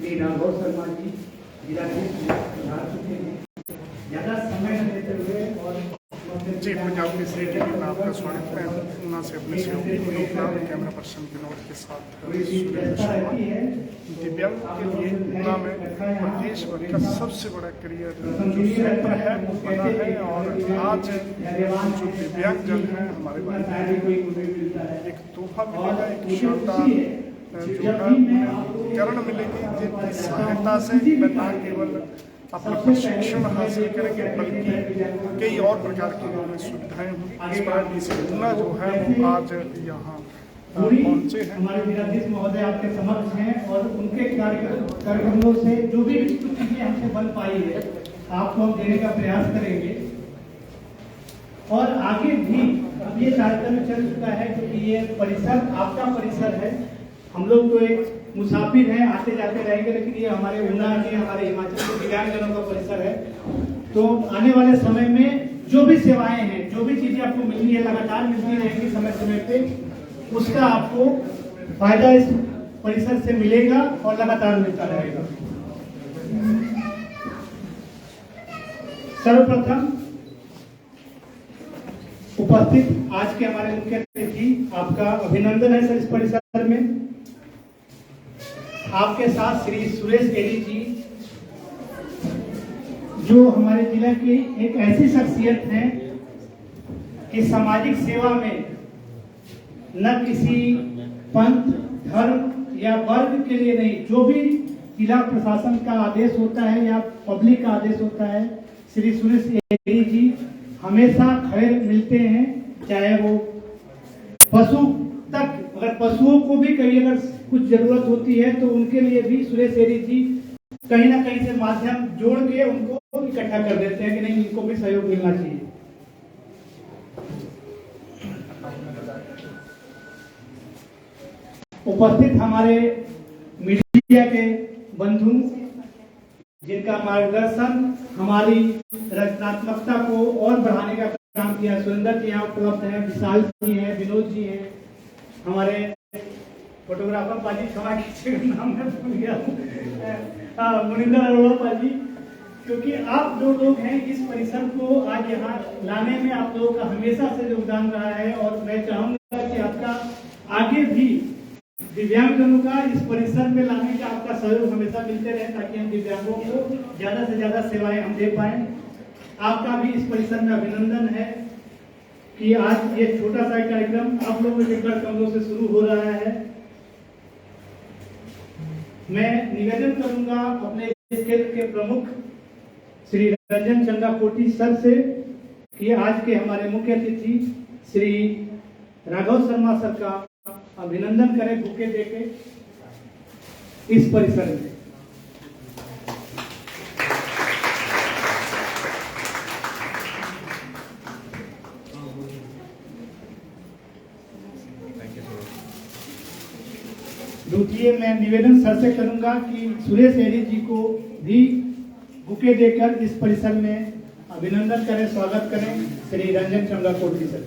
श्री राघव शर्मा जी जिलाधीश सुधार चुके हैं। ज़्यादा समय न लेते हुए और जी पंजाब केसरी टीवी में आपका स्वागत है। ऊना से अपने सहयोगी कैमरा पर्सन विनोद के साथ दिव्यांग के लिए ऊना में प्रदेश भर का सबसे बड़ा करियर जो सेंटर है वो बना है। और आज जो दिव्यांग जन है हमारे भाई एक तोहफा मिलेगा, एक शानदार जो है करण मिलेगी जिनकी सहायता से न केवल अपना प्रशिक्षण हासिल करेंगे बल्कि कई और प्रकार की उन्हें सुविधाएं होंगी। इस बार इस ऊना जो है वो आज यहाँ पहुंचे हैं। हमारे जिलाधीश महोदय आपके समक्ष हैं और उनके कार्यक्रमों से जो भी चीजें हमसे बन पाई है आपको हम देने का प्रयास करेंगे। और आगे भी अब ये कार्यक्रम चल चुका है क्योंकि ये परिसर आपका परिसर है। हम लोग तो एक मुसाफिर हैं, आते जाते रहेंगे, लेकिन ये हमारे ऊना के हमारे हिमाचल के दिव्यांगजनों का परिसर है। तो आने वाले समय में जो भी सेवाएं हैं, जो भी चीजें आपको मिलनी है, लगातार मिलती रहेंगी समय समय पे, उसका आपको फायदा इस परिसर से मिलेगा और लगातार मिलता रहेगा। सर्वप्रथम उपस्थित आज के हमारे मुख्य अतिथि, आपका अभिनंदन है सर इस परिसर में। आपके साथ श्री सुरेश एरी जी जो हमारे जिला की एक ऐसी शख्सियत हैं कि सामाजिक सेवा में न किसी पंथ, धर्म या वर्ग के लिए नहीं, जो भी जिला प्रशासन का आदेश होता है या पब्लिक का आदेश होता है, श्री सुरेश एरी जी हमेशा खड़े मिलते हैं। चाहे वो पशु तक, अगर पशुओं को भी कहीं अगर कुछ जरूरत होती है तो उनके लिए भी सुरेश एरी जी कहीं ना कहीं से माध्यम जोड़ के उनको इकट्ठा कर देते हैं कि नहीं, इनको भी सहयोग मिलना चाहिए। उपस्थित हमारे मीडिया के बंधु जिनका मार्गदर्शन हमारी रचनात्मकता को और बढ़ाने का काम किया, सुरेंद्र जी यहाँ उपलब्ध हैं, विशाल जी हैं, विनोद जी हैं, हमारे फोटोग्राफर पाजी, क्षमा कीजिएगा नाम मैं भूल गया, मुनिंदर अरोड़ा पाजी, क्योंकि आप जो लोग हैं इस परिसर को आज यहाँ लाने में आप लोगों का हमेशा से योगदान रहा है। और मैं चाहूंगा कि आपका आगे भी दिव्यांगजनों का इस परिसर में लाने का आपका सहयोग हमेशा मिलते रहे ताकि हम दिव्यांगों को ज्यादा से ज्यादा सेवाएं हम दे पाए। आपका भी इस परिसर में अभिनंदन है कि आज ये छोटा सा कार्यक्रम आप लोगों के कर कमरों से शुरू हो रहा है। मैं निवेदन करूंगा अपने क्षेत्र के प्रमुख श्री रंजन चंगाकोटी सर से कि आज के हमारे मुख्य अतिथि श्री राघव शर्मा सर का अभिनंदन करें बुके देके इस परिसर में। दूसरी मैं निवेदन सर से करूंगा कि सुरेश एरी जी को भी बुके देकर इस परिसर में अभिनंदन करें, स्वागत करें श्री रंजन चंगाकोटी सर।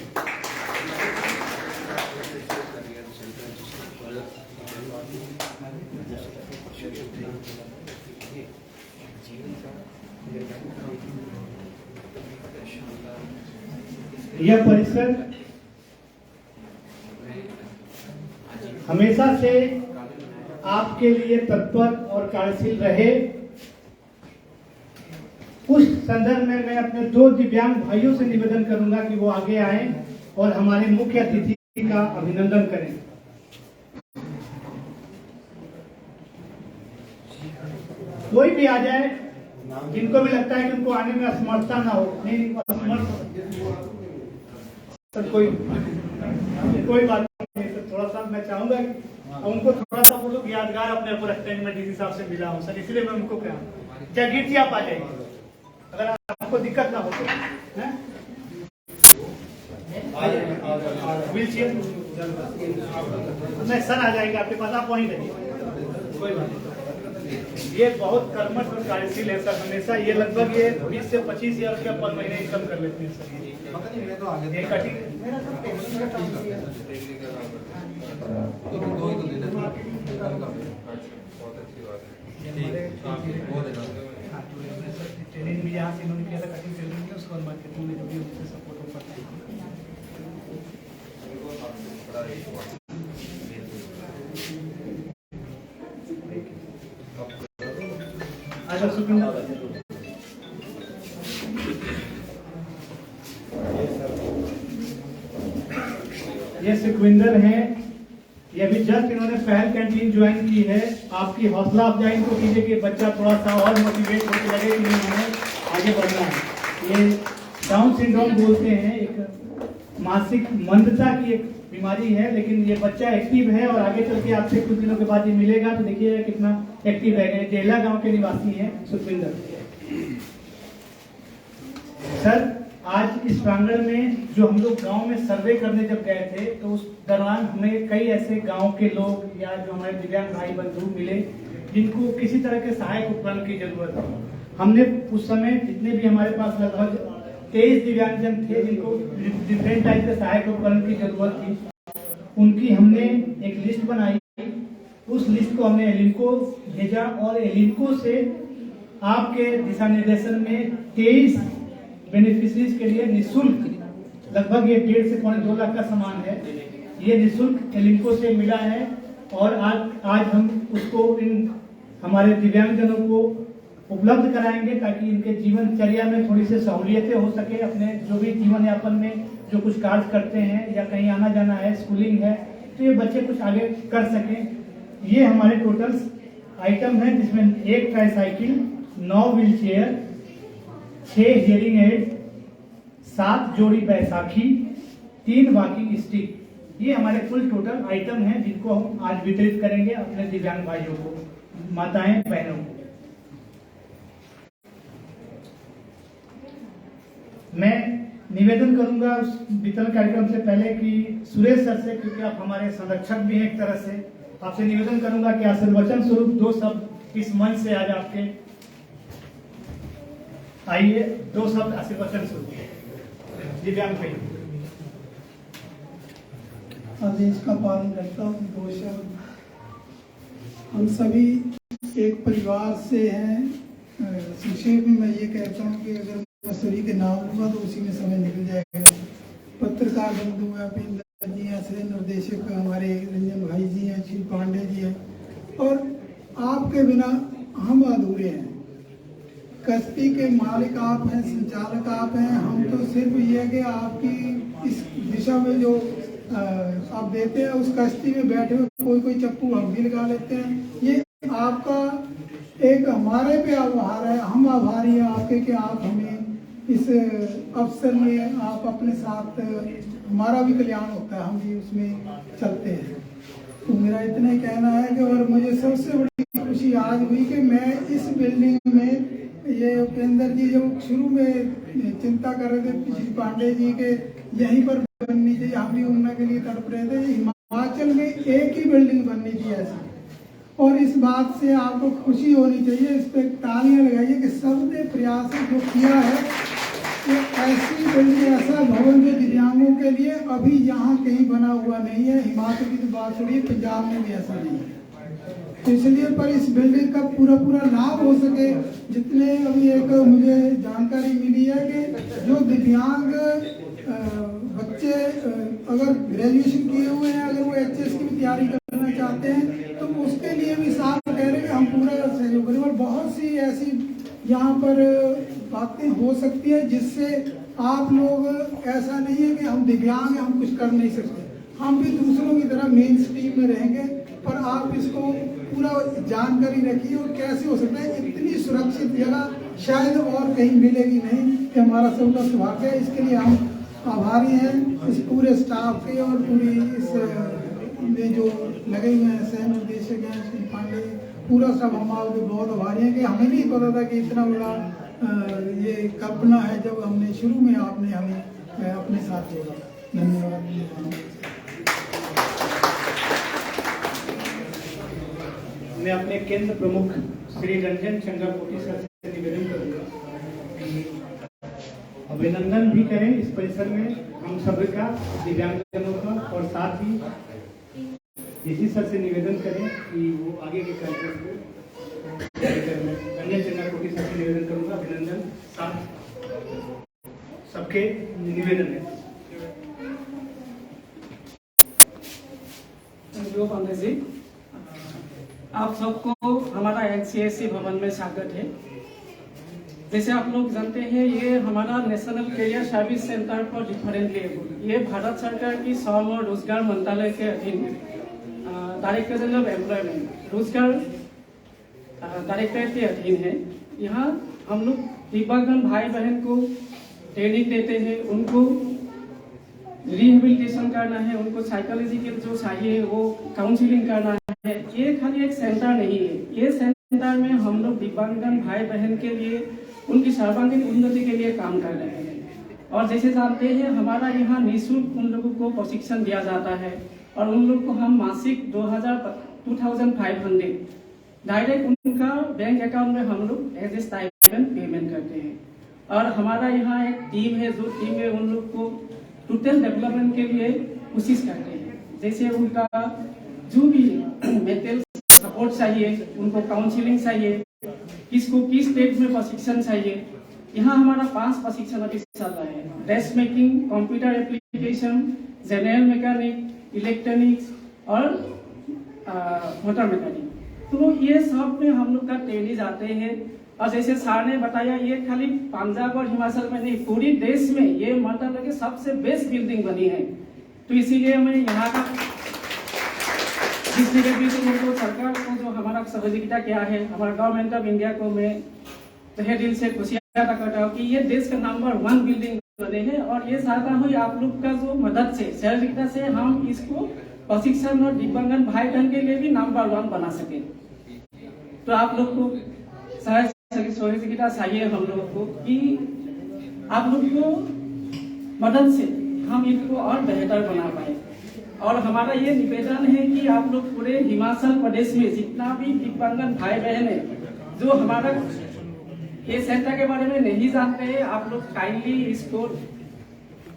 यह परिसर हमेशा से आपके लिए तत्पर और कार्यशील रहे। उस संदर्भ में मैं अपने दो दिव्यांग भाइयों से निवेदन करूंगा कि वो आगे आएं और हमारे मुख्य अतिथि का अभिनंदन करें। कोई भी आ जाए जिनको भी लगता है कि उनको आने में असमर्थता ना हो, नहीं असमर्थ तो कोई बात नहीं। तो थोड़ा सा मैं चाहूंगा उनको थोड़ा सा वो लोग यादगार अपने ऊपर रखते हैं। मैं डीसी साहब से मिला हूँ सर, इसलिए मैं उनको कहा जागीर जी आप आ जाइए अगर आपको दिक्कत ना हो तो। व्हील चेयर नहीं सर आ जाएंगे आपके पास, आप वहीं रहिए, कोई बात नहीं। ये बहुत कर्मठ और कार्यशील है सर, हमेशा ये लगभग ये 20 से 25 हजार रुपया पर महीने इनकम कर लेते हैं सर। ये कटिंग ट्रेनिंग भी यहाँ से इन्होंने किया था, कटिंग ट्रेनिंग किया, उसके बाद मार्केटिंग में जो भी उनसे सपोर्ट हो पाता है। अच्छा सुखिंदर, ये सुखविंदर हैं, ये भी जस्ट इन्होंने पहल कैंटीन ज्वाइन की है। आपकी हौसला अफजाई इनको कीजिए कि बच्चा थोड़ा सा और मोटिवेट होकर लगे कि नहीं हमें आगे बढ़ना है। ये डाउन सिंड्रोम बोलते हैं, एक मानसिक मंदता की एक बीमारी है, लेकिन ये बच्चा एक्टिव है और आगे चल के आपसे कुछ दिनों के बाद ये मिलेगा तो देखिएगा कितना एक्टिव है। जेला गांव के निवासी हैं सुखविंदर। सर, आज इस प्रांगण में जो हम लोग गांव में सर्वे करने जब गए थे तो उस दौरान हमें कई ऐसे गांव के लोग या जो हमारे दिव्यांग भाई बंधु मिले जिनको किसी तरह के सहायक उपकरण की जरूरत है। हमने उस समय जितने भी हमारे पास लगभग 23 दिव्यांगजन थे जिनको डिफरेंट टाइप के सहायक उपकरण की जरूरत थी, उनकी हमने एक लिस्ट बनाई। उस लिस्ट को हमने एलिनको भेजा और एलिनको से आपके दिशा निर्देशन में 23 बेनिफिशरीज के लिए निःशुल्क, लगभग ये 1.5 से 2 लाख का सामान है, ये निःशुल्क एलिनको से मिला है। और आज हम उसको इन हमारे दिव्यांगजनों को उपलब्ध कराएंगे ताकि इनके जीवनचर्या में थोड़ी सी सहूलियतें हो सके। अपने जो भी जीवन यापन में जो कुछ कार्य करते हैं या कहीं आना जाना है, स्कूलिंग है, तो ये बच्चे कुछ आगे कर सकें। ये हमारे टोटल आइटम है जिसमें 1 tricycle, 9 wheel chair, 6 hearing aid, 7 जोड़ी बैसाखी, 3 वॉकिंग स्टिक। ये हमारे कुल टोटल आइटम हैं जिनको हम आज वितरित करेंगे अपने दिव्यांग भाइयों को, माताएं बहनों को। मैं निवेदन करूंगा उस वितरण कार्यक्रम से पहले कि सुरेश सर से, क्योंकि आप हमारे संरक्षक भी हैं एक तरह से, आपसे निवेदन करूंगा कि आशीर्वचन स्वरूप 2 शब्द इस मंच से आज आपके आइए, 2 शब्द आशीर्वचन स्वरूप दिव्यांग भाई। आदेश का पालन करता हूँ। 2 शब्द, हम सभी एक परिवार से हैं। संक्षेप में मैं ये कहता हूँ कि अगर मैं सभी के नाम लूँगा तो उसी में समय निकल जाएगा। पत्रकार बंधु हैं, अपिंदर जी हैं, सह निर्देशक हमारे रंजन भाई जी हैं, श्री पांडे जी हैं, और आपके बिना हम अधूरे हैं। कश्ती के मालिक आप हैं, संचालक आप हैं। हम तो सिर्फ ये है कि आपकी इस दिशा में जो आप देते हैं, उस कश्ती में बैठे हुए कोई चप्पू हम भी लगा लेते हैं। ये आपका एक हमारे पे आभार है, हम आभारी हैं आपके कि आप हमें इस अवसर में आप अपने साथ, हमारा भी कल्याण होता है, हम भी उसमें चलते हैं। तो मेरा इतना ही कहना है कि, और मुझे सबसे बड़ी खुशी आज हुई कि मैं इस बिल्डिंग में, ये उपेंद्र जी जब शुरू में चिंता कर रहे थे श्री पांडे जी के यहीं पर बननी चाहिए, हम भी उन्ना के लिए तड़प रहे थे। हिमाचल में एक ही बिल्डिंग बननी थी ऐसी, और इस बात से आपको खुशी होनी चाहिए, इस पर तालियां लगाइए कि सबने प्रयास जो किया है कि ऐसी बिल्डिंग, ऐसा भवन जो दिव्यांगों के लिए अभी यहाँ कहीं बना हुआ नहीं है। हिमाचल की तो बात छोड़िए, पंजाब में भी ऐसा नहीं है। तो इसलिए पर इस बिल्डिंग का पूरा लाभ हो सके, जितने अभी एक मुझे जानकारी मिली है कि जो दिव्यांग बच्चे अगर ग्रेजुएशन किए हुए हैं, अगर वो एचएस की भी तैयारी करना चाहते हैं तो उसके लिए भी साफ कह रहे हैं कि हम पूरा सहयोग करें। और बहुत सी ऐसी यहाँ पर बातें हो सकती है जिससे आप लोग, ऐसा नहीं है कि हम दिव्यांग हैं हम कुछ कर नहीं सकते, हम भी दूसरों की तरह मेन स्ट्रीम में रहेंगे। पर आप इसको पूरा जानकारी रखिए, और कैसे हो सकता है इतनी सुरक्षित जगह शायद और कहीं मिलेगी नहीं, कि हमारा सबका सौभाग्य है। इसके लिए हम आभारी हैं इस पूरे स्टाफ के, और पूरी इस में जो लगे हुए हैं सह निर्देशक हैं श्री पांडे, पूरा सब हम आपके बहुत आभारी हैं कि हमें नहीं पता था कि इतना बड़ा ये कल्पना है जब हमने शुरू में आपने हमें अपने साथ जोड़ा। धन्यवाद। मैं अपने केंद्र प्रमुख श्री रंजन चंगाकोटी सर से निवेदन करूंगा कि अभिनंदन भी करें इस परिसर में हम सभी का, दिव्यांगजनों का, और साथ ही इसी सर से निवेदन करें कि वो आगे के कार्यक्रम को सबके निवेदन है। जो पांडे जी, आप सबको हमारा NCSC भवन में स्वागत है। जैसे आप लोग जानते हैं, ये हमारा national career service centre for different level, ये भारत सरकार की श्रम और रोजगार मंत्रालय के अधीन डायरेक्टर जनरल ऑफ एम्प्लॉयमेंट रोजगार डायरेक्टरेट के अधीन है। यहाँ हम लोग दिव्यांगजन भाई बहन को ट्रेनिंग देते हैं, उनको रिहेबिलिटेशन करना है, उनको साइकोलॉजिकल जो चाहिए वो काउंसलिंग करना है। ये खाली एक सेंटर नहीं है, ये सेंटर में हम लोग दिव्यांगजन भाई बहन के लिए उनकी सर्वांगीण उन्नति के लिए काम कर रहे हैं। और जैसे जानते हैं, हमारा यहाँ निःशुल्क उन लोगों को प्रशिक्षण दिया जाता है और उन लोग को हम मासिक 2500 डायरेक्ट उनका बैंक अकाउंट में हम लोग एज ए स्टाइपेंड पेमेंट करते हैं। और हमारा यहाँ एक टीम है, जो टीम में उन लोग को टोटल डेवलपमेंट के लिए कोशिश करते हैं। जैसे उनका जो भी मेंटल सपोर्ट चाहिए, उनको काउंसलिंग चाहिए, किसको किस स्टेज में प्रशिक्षण चाहिए। यहाँ हमारा 5 प्रशिक्षण अभी चल रहा है: dress making, computer application, general mechanic, electronics और मोटर मैकेनिक। तो ये सब में हम लोग का ट्रेनिंग जाते हैं। और जैसे सर ने बताया, ये खाली पंजाब और हिमाचल में नहीं, पूरी देश में ये मंत्रालय की सबसे बेस्ट बिल्डिंग बनी है। तो इसीलिए मैं यहाँ का जिस बिल्डिंग सरकार को जो हमारा सहयोगिता किया है, हमारा गवर्नमेंट ऑफ इंडिया को मैं तहे दिल से खुशी अदा करता हूँ कि ये देश का नंबर 1 बिल्डिंग बने हैं। और ये चाहता हूँ आप लोग का जो मदद से, सहयोगिता से हम इसको प्रशिक्षण और दिव्यांगजन भाई बहन के लिए भी नंबर 1 बना सके। तो आप लोग को सहयोगिता चाहिए हम लोगों को कि आप लोग को मदद से हम इनको और बेहतर बना पाए। और हमारा ये निवेदन है कि आप लोग पूरे हिमाचल प्रदेश में जितना भी दिव्यांगजन भाई बहन है, जो हमारा ये सेंटर के बारे में नहीं जानते हैं, आप लोग काइंडली इसको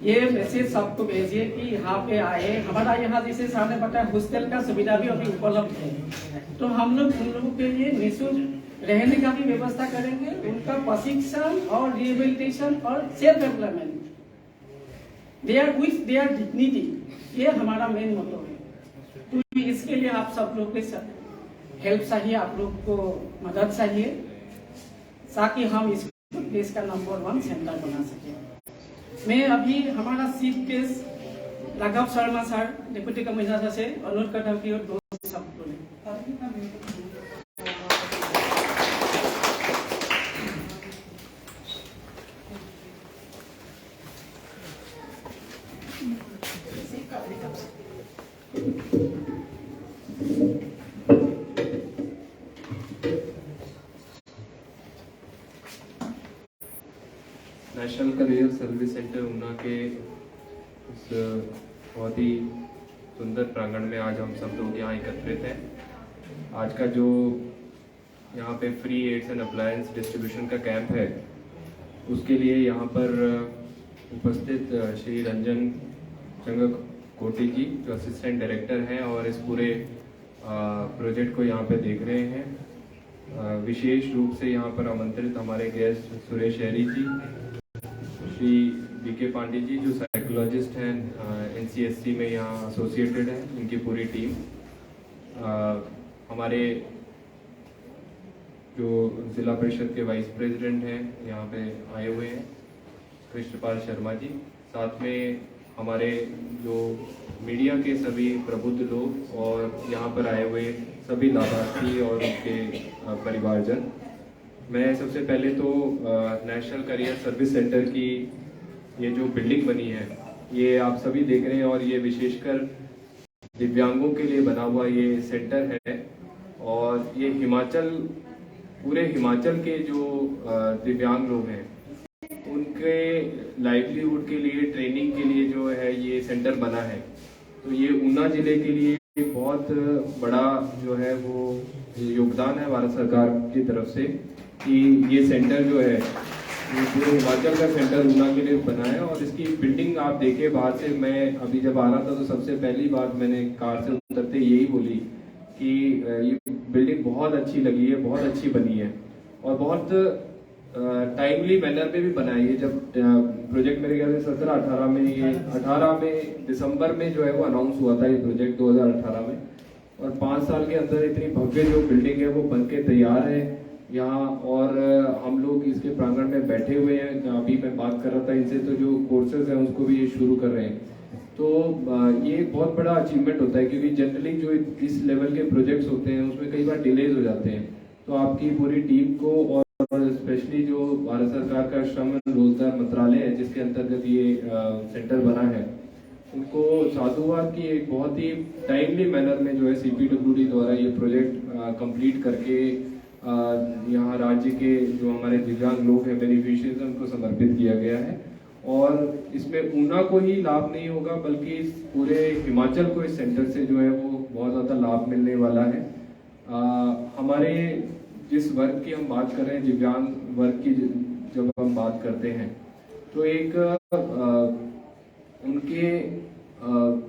ये मैसेज सबको भेजिए कि यहाँ पे आए। हमारा यहाँ जैसे सामने बताया, हॉस्टल का सुविधा भी अभी उपलब्ध है। तो हम लोग उन लोगों के लिए निःशुल्क रहने का भी व्यवस्था करेंगे, उनका प्रशिक्षण और रिहेबिलिटेशन और self development, their with their dignity, ये हमारा मेन मोटो है। तो इसके लिए आप सब लोग के हेल्प चाहिए, आप लोग को मदद चाहिए, ताकि हम इस देश का नंबर 1 सेंटर बना सके। मैं अभी हमारा chief guest Raghav Sharma sir, deputy commissioner से अनुरोध करता हूँ कि 2 शब्द बोले। National career service centre Una के इस बहुत ही सुंदर प्रांगण में आज हम सब लोग यहाँ एकत्रित हैं। आज का जो यहाँ पे free aids and appliance distribution का कैंप है, उसके लिए यहाँ पर उपस्थित श्री रंजन चंगकोटी जी, जो असिस्टेंट डायरेक्टर हैं और इस पूरे प्रोजेक्ट को यहाँ पे देख रहे हैं। विशेष रूप से यहाँ पर आमंत्रित हमारे गेस्ट सुरेश शहरी जी, श्री बीके पांडे जी, जो साइकोलॉजिस्ट हैं, NCSC में यहाँ एसोसिएटेड हैं, इनकी पूरी टीम, हमारे जो जिला परिषद के वाइस प्रेसिडेंट हैं यहाँ पे आए हुए हैं, कृष्णपाल शर्मा जी, साथ में हमारे जो मीडिया के सभी प्रबुद्ध लोग और यहाँ पर आए हुए सभी लाभार्थी और उनके परिवारजन। मैं सबसे पहले तो नेशनल करियर सर्विस सेंटर की ये जो बिल्डिंग बनी है, ये आप सभी देख रहे हैं, और ये विशेषकर दिव्यांगों के लिए बना हुआ ये सेंटर है। और ये पूरे हिमाचल के जो दिव्यांग लोग हैं, उनके लाइवलीहुड के लिए, ट्रेनिंग के लिए जो है ये सेंटर बना है। तो ये ऊना जिले के लिए बहुत बड़ा जो है वो योगदान है भारत सरकार की तरफ से कि ये सेंटर जो है ये पूरे हिमाचल का सेंटर ऊना के लिए बना है। और इसकी बिल्डिंग आप देखिए बाहर से, मैं अभी जब आ रहा था तो सबसे पहली बात मैंने कार से उतरते यही बोली कि ये बिल्डिंग बहुत अच्छी लगी है, बहुत अच्छी बनी है और बहुत टाइमली मैनर में भी बनाई है। जब प्रोजेक्ट मेरे ख्याल से 17-18 में, ये 18 में दिसंबर में जो है वो अनाउंस हुआ था ये प्रोजेक्ट 2018 में, और 5 साल के अंदर इतनी भव्य जो बिल्डिंग है वो बन के तैयार है यहाँ। और हम लोग इसके प्रांगण में बैठे हुए हैं। अभी मैं बात कर रहा था इनसे, तो जो कोर्सेज हैं उसको भी ये शुरू कर रहे हैं। तो ये एक बहुत बड़ा अचीवमेंट होता है, क्योंकि जनरली जो इस लेवल के प्रोजेक्ट्स होते हैं उसमें कई बार डिलेज हो जाते हैं। तो आपकी पूरी टीम को और स्पेशली जो भारत सरकार का श्रम एवं रोजगार मंत्रालय है जिसके अंतर्गत ये सेंटर बना है, उनको साधुवाद की एक बहुत ही टाइमली मैनर में जो है CPWD द्वारा ये प्रोजेक्ट कंप्लीट करके यहाँ राज्य के जो हमारे दिव्यांग लोग हैं, बेनिफिशियरीज, उनको समर्पित किया गया है। और इसमें ऊना को ही लाभ नहीं होगा, बल्कि इस पूरे हिमाचल को इस सेंटर से जो है वो बहुत ज़्यादा लाभ मिलने वाला है। हमारे जिस वर्ग की हम बात कर रहे हैं, दिव्यांग वर्ग की जब हम बात करते हैं, तो एक उनके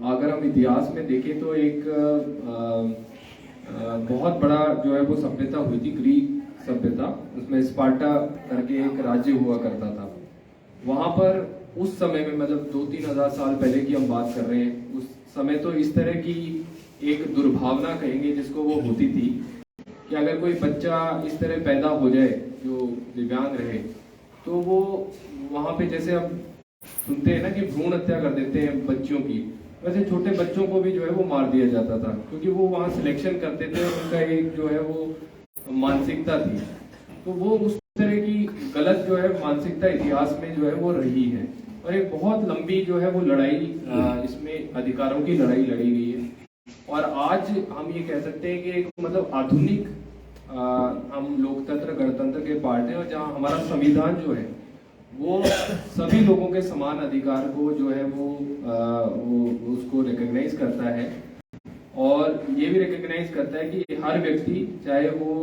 अगर हम इतिहास में देखें तो एक बहुत बड़ा जो है वो सभ्यता हुई थी, ग्रीक सभ्यता। उसमें स्पार्टा करके एक राज्य हुआ करता था। वहां पर उस समय में, मतलब 2-3 हजार साल पहले की हम बात कर रहे हैं, उस समय तो इस तरह की एक दुर्भावना कहेंगे जिसको वो होती थी कि अगर कोई बच्चा इस तरह पैदा हो जाए जो दिव्यांग रहे, तो वो वहां पे जैसे हम सुनते हैं ना कि भ्रूण हत्या कर देते हैं बच्चियों की, वैसे छोटे बच्चों को भी जो है वो मार दिया जाता था, क्योंकि वो वहां सिलेक्शन करते थे और उनका एक जो है वो मानसिकता थी। तो वो उस तरह की गलत जो है मानसिकता इतिहास में जो है वो रही है, और एक बहुत लंबी जो है वो लड़ाई इसमें अधिकारों की लड़ाई लड़ी गई है। और आज हम ये कह सकते हैं कि एक मतलब आधुनिक हम लोकतंत्र गणतंत्र के पार्ट हैं, और जहाँ हमारा संविधान जो है वो सभी लोगों के समान अधिकार को जो है वो उसको रिकॉग्नाइज करता है, और ये भी रिकॉग्नाइज करता है कि हर व्यक्ति, चाहे वो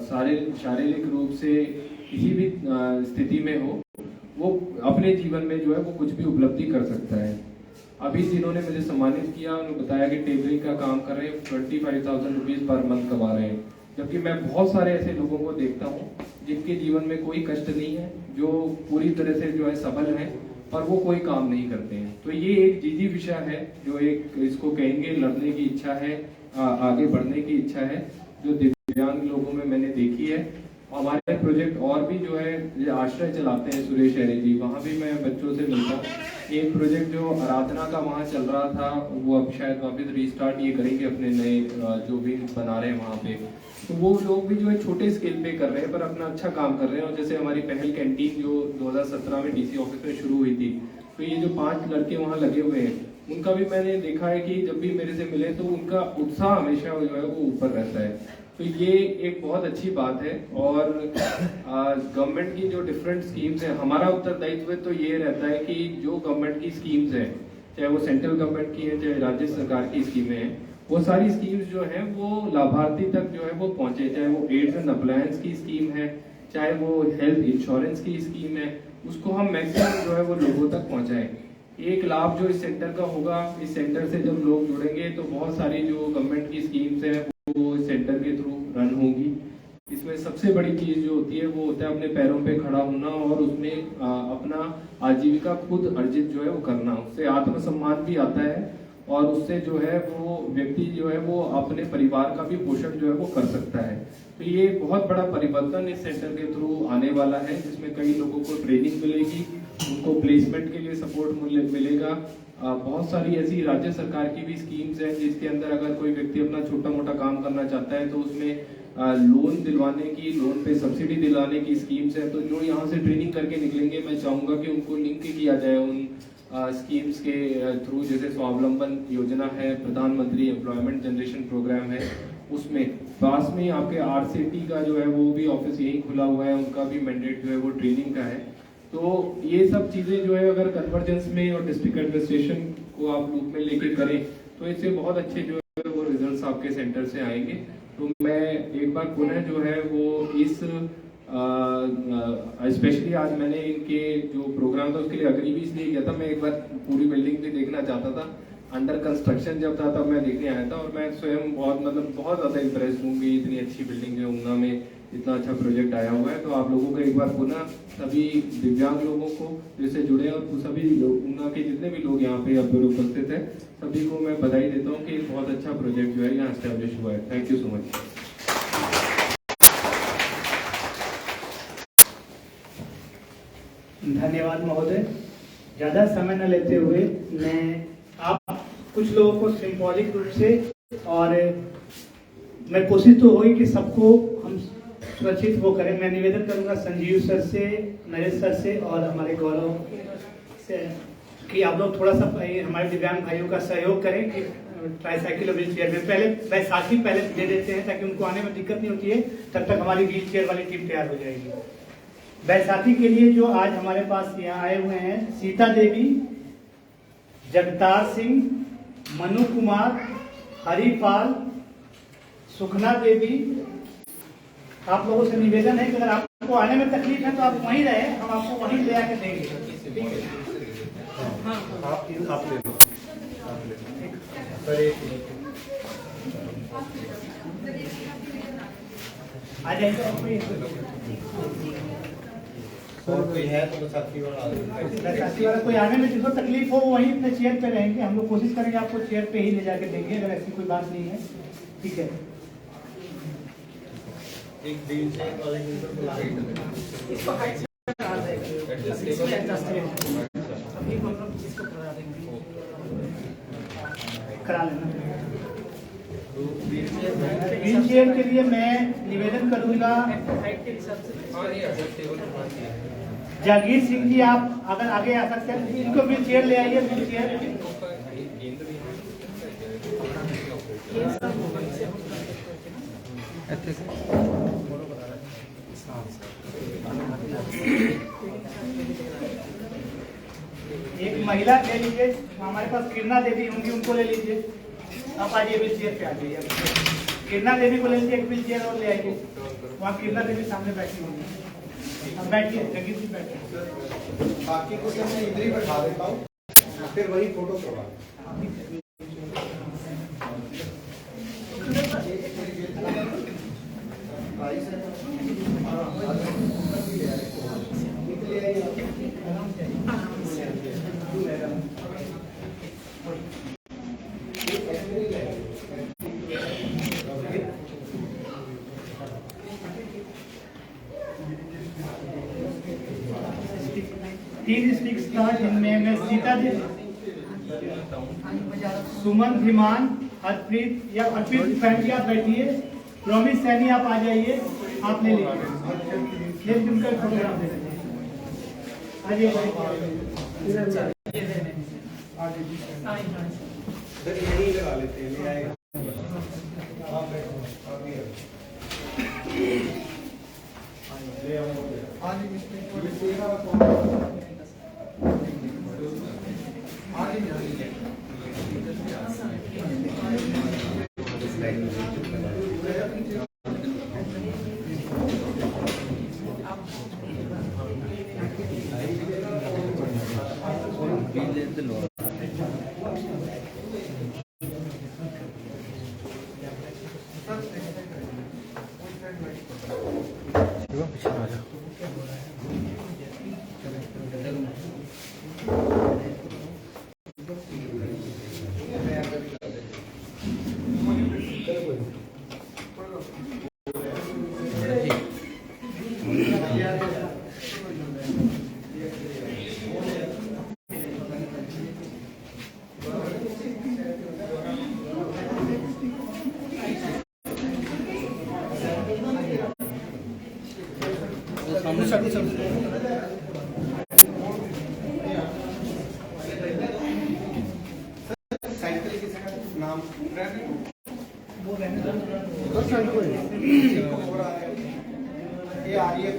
शारीरिक रूप से किसी भी स्थिति में हो, वो अपने जीवन में जो है वो कुछ भी उपलब्धि कर सकता है। अभी जिन्होंने मुझे सम्मानित किया उन्होंने बताया कि टेबलिंग का काम कर रहे हैं, 25,000 रुपीज पर मंथ कमा रहे हैं, जबकि मैं बहुत सारे ऐसे लोगों को देखता हूँ जिनके जीवन में कोई कष्ट नहीं है, जो पूरी तरह से जो है सबल हैं, पर वो कोई काम नहीं करते हैं। तो ये एक जीजी विषय है, जो एक इसको कहेंगे लड़ने की इच्छा है, आगे बढ़ने की इच्छा है, जो दिव्यांग लोगों में मैंने देखी है। हमारे प्रोजेक्ट और भी जो है आश्रय चलाते हैं सुरेश शहरी जी, वहाँ भी मैं बच्चों से मिलता हूँ। एक प्रोजेक्ट जो आराधना का वहाँ चल रहा था, वो अब शायद वापस रिस्टार्ट ये करेंगे अपने नए जो भी बना रहे हैं वहाँ पे। तो वो लोग भी जो है छोटे स्केल पे कर रहे हैं, पर अपना अच्छा काम कर रहे हैं। और जैसे हमारी पहल कैंटीन जो 2017 में DC ऑफिस में शुरू हुई थी, तो ये जो 5 लड़के वहाँ लगे हुए हैं, उनका भी मैंने देखा है कि जब भी मेरे से मिले तो उनका उत्साह हमेशा जो है वो ऊपर रहता है। तो ये एक बहुत अच्छी बात है। और गवर्नमेंट की जो डिफरेंट स्कीम्स हैं, हमारा उत्तरदायित्व तो ये रहता है कि जो गवर्नमेंट की स्कीम्स हैं, चाहे वो सेंट्रल गवर्नमेंट की है, चाहे राज्य सरकार की स्कीमें हैं, वो सारी स्कीम्स जो हैं वो लाभार्थी तक जो है वो पहुंचे। चाहे वो एड्स एंड अप्लायंस की स्कीम है, चाहे वो हेल्थ इंश्योरेंस की स्कीम है, उसको हम मैक्सिमम जो है वो लोगों तक पहुंचाएं। एक लाभ जो इस सेंटर का होगा, इस सेंटर से जब लोग जुड़ेंगे तो बहुत सारी जो गवर्नमेंट की स्कीम्स हैं वो इस सेंटर के थ्रू रन होगी। इसमें सबसे बड़ी चीज जो होती है वो होता है अपने पैरों पे खड़ा होना, और उसमें अपना आजीविका खुद अर्जित जो है वो करना। उससे आत्मसम्मान भी आता है, और उससे जो है वो व्यक्ति जो है वो अपने परिवार का भी पोषण जो है वो कर सकता है। तो ये बहुत बड़ा परिवर्तन इस सेंटर के थ्रू आने वाला है, जिसमें कई लोगों को ट्रेनिंग मिलेगी, उनको प्लेसमेंट के लिए सपोर्ट मिलेगा। बहुत सारी ऐसी राज्य सरकार की भी स्कीम्स हैं जिसके अंदर अगर कोई व्यक्ति अपना छोटा मोटा काम करना चाहता है तो उसमें लोन दिलवाने की, लोन पे सब्सिडी दिलाने की स्कीम्स है। तो जो यहाँ से ट्रेनिंग करके निकलेंगे, मैं चाहूँगा कि उनको लिंक किया जाए उन स्कीम्स के थ्रू। जैसे स्वावलंबन योजना है, प्रधानमंत्री एम्प्लॉयमेंट जनरेशन प्रोग्राम है, उसमें पास में आपके RCT का जो है वो भी ऑफिस यही खुला हुआ है, उनका भी मैंडेट जो है वो ट्रेनिंग का है। तो ये सब चीज़ें जो है अगर कन्वर्जेंस में और डिस्ट्रिक्ट एडमिनिस्ट्रेशन को आप लूप में लेके करें तो इससे बहुत अच्छे जो है वो रिजल्ट्स आपके सेंटर से आएंगे। तो मैं एक बार पुनः जो है वो इस स्पेशली आज मैंने इनके जो प्रोग्राम था उसके लिए अग्री भी इसलिए किया था, मैं एक बार पूरी बिल्डिंग भी देखना चाहता था। अंडर कंस्ट्रक्शन जब था तब मैं देखने आया था, और मैं स्वयं बहुत ज़्यादा इम्प्रेस हूँ कि इतनी अच्छी बिल्डिंग जो ऊना में इतना अच्छा प्रोजेक्ट आया हुआ है। तो आप लोगों को एक बार पुनः सभी दिव्यांग लोगों को जिससे जुड़े और सभी लोग उनका के जितने भी लोग यहाँ पे अब उपस्थित हैं सभी को मैं बधाई देता हूँ कि बहुत अच्छा प्रोजेक्ट जो है यहाँ एस्टेब्लिश हुआ है। Thank you so much. धन्यवाद महोदय। ज़्यादा समय न लेते हुए मैं आप कुछ लोगों को सिंबॉलिक रूप से और मैं कोशिश तो होगी कि सबको हम सुरक्षित वो करें। मैं निवेदन करूंगा संजीव सर से, नरेश सर से और हमारे गौरव से कि आप लोग थोड़ा सा हमारे दिव्यांग भाइयों का सहयोग करें कि ट्राईसाइकिल और व्हील चेयर में पहले बैसाखी पहले दे देते हैं ताकि उनको आने में दिक्कत नहीं होती है। तब तक हमारी व्हील चेयर वाली टीम तैयार हो जाएगी। बैसाखी के लिए जो आज हमारे पास यहाँ आए हुए हैं सीता देवी, जगतार सिंह, मनु कुमार, हरिपाल, सुखना देवी। आप लोगों से निवेदन है कि अगर आपको आने में तकलीफ है तो आप वहीं रहे, हम आपको वहीं ले आकर देंगे। आप ले लो। आ जाइए। और कोई है तो साथी वाला कोई आने में जिसको तकलीफ हो वहीं अपने चेयर पे रहेंगे। हम लोग कोशिश करेंगे आपको चेयर पे ही ले जाके देंगे अगर ऐसी कोई बात नहीं है। ठीक है। एक व्हील चेयर वाले को बुला इसको हाइट से करा देंगे। अभी हम लोग इसको करा देंगे। करा लेना। व्हील चेयर के लिए मैं निवेदन करूंगा हाइट के हिसाब से जागीर सिंह जी, आप अगर आगे आ सकते हैं इनको व्हील चेयर ले आइए। व्हील चेयर एक महिला ले लीजिए, हमारे पास किरणा देवी होंगी, उनको ले लीजिए। आप आइए व्हील चेयर पे आ जाइए। किरणा देवी को ले लीजिए, एक व्हील चेयर और ले आइए। वहाँ किरणा देवी सामने बैठी होंगी। अब बैठिए, जगीर जी बैठिए। बाकी को मैं इधर ही बैठा देता हूँ, फिर वही फोटो करवा। तीन स्टिक्स था जिनमें मैं सीता देवी, सुमन धीमान, हरप्रीत या हरप्रीत फैमिली आप बैठिए। रोमी सैनी आप आ जाइए, आप ले लीजिए। उनका प्रोग्राम दे यही लगा लेते हैं, ले आएगा। ये आ रही है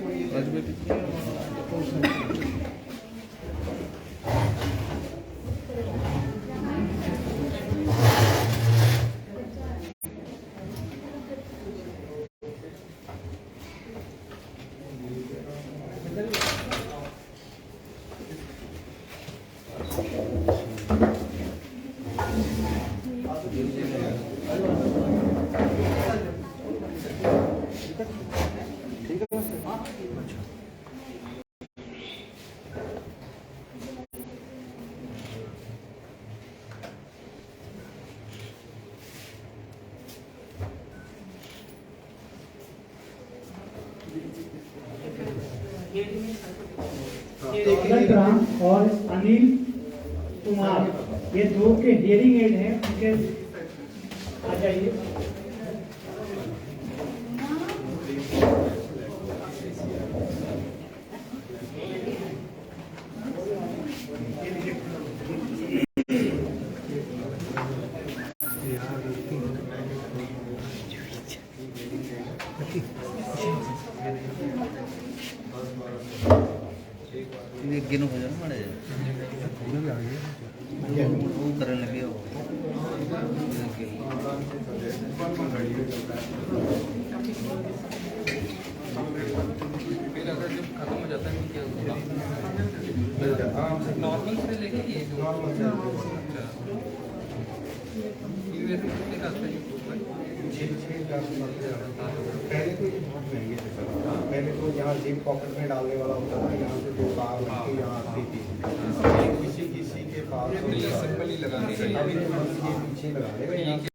दौलत राम और अनिल कुमार, ये दो के हियरिंग एड हैं, उनके आ जाइए। ये गिनो हो जाना पड़े वो करने लगे हो फिर अगर जब खत्म हो जाता है तो क्या होगा? नॉर्मल से लेके ये नॉर्मल से कितने का आता है? पहले तो ये बहुत महंगे थे सर। पहले तो यहाँ जिप पॉकेट में डालने वाला होता था, यहाँ से दो तार लग के यहाँ आती थी, किसी किसी के पास सिंपल ही लगाने का अभी तो बस ये पीछे लगाने का।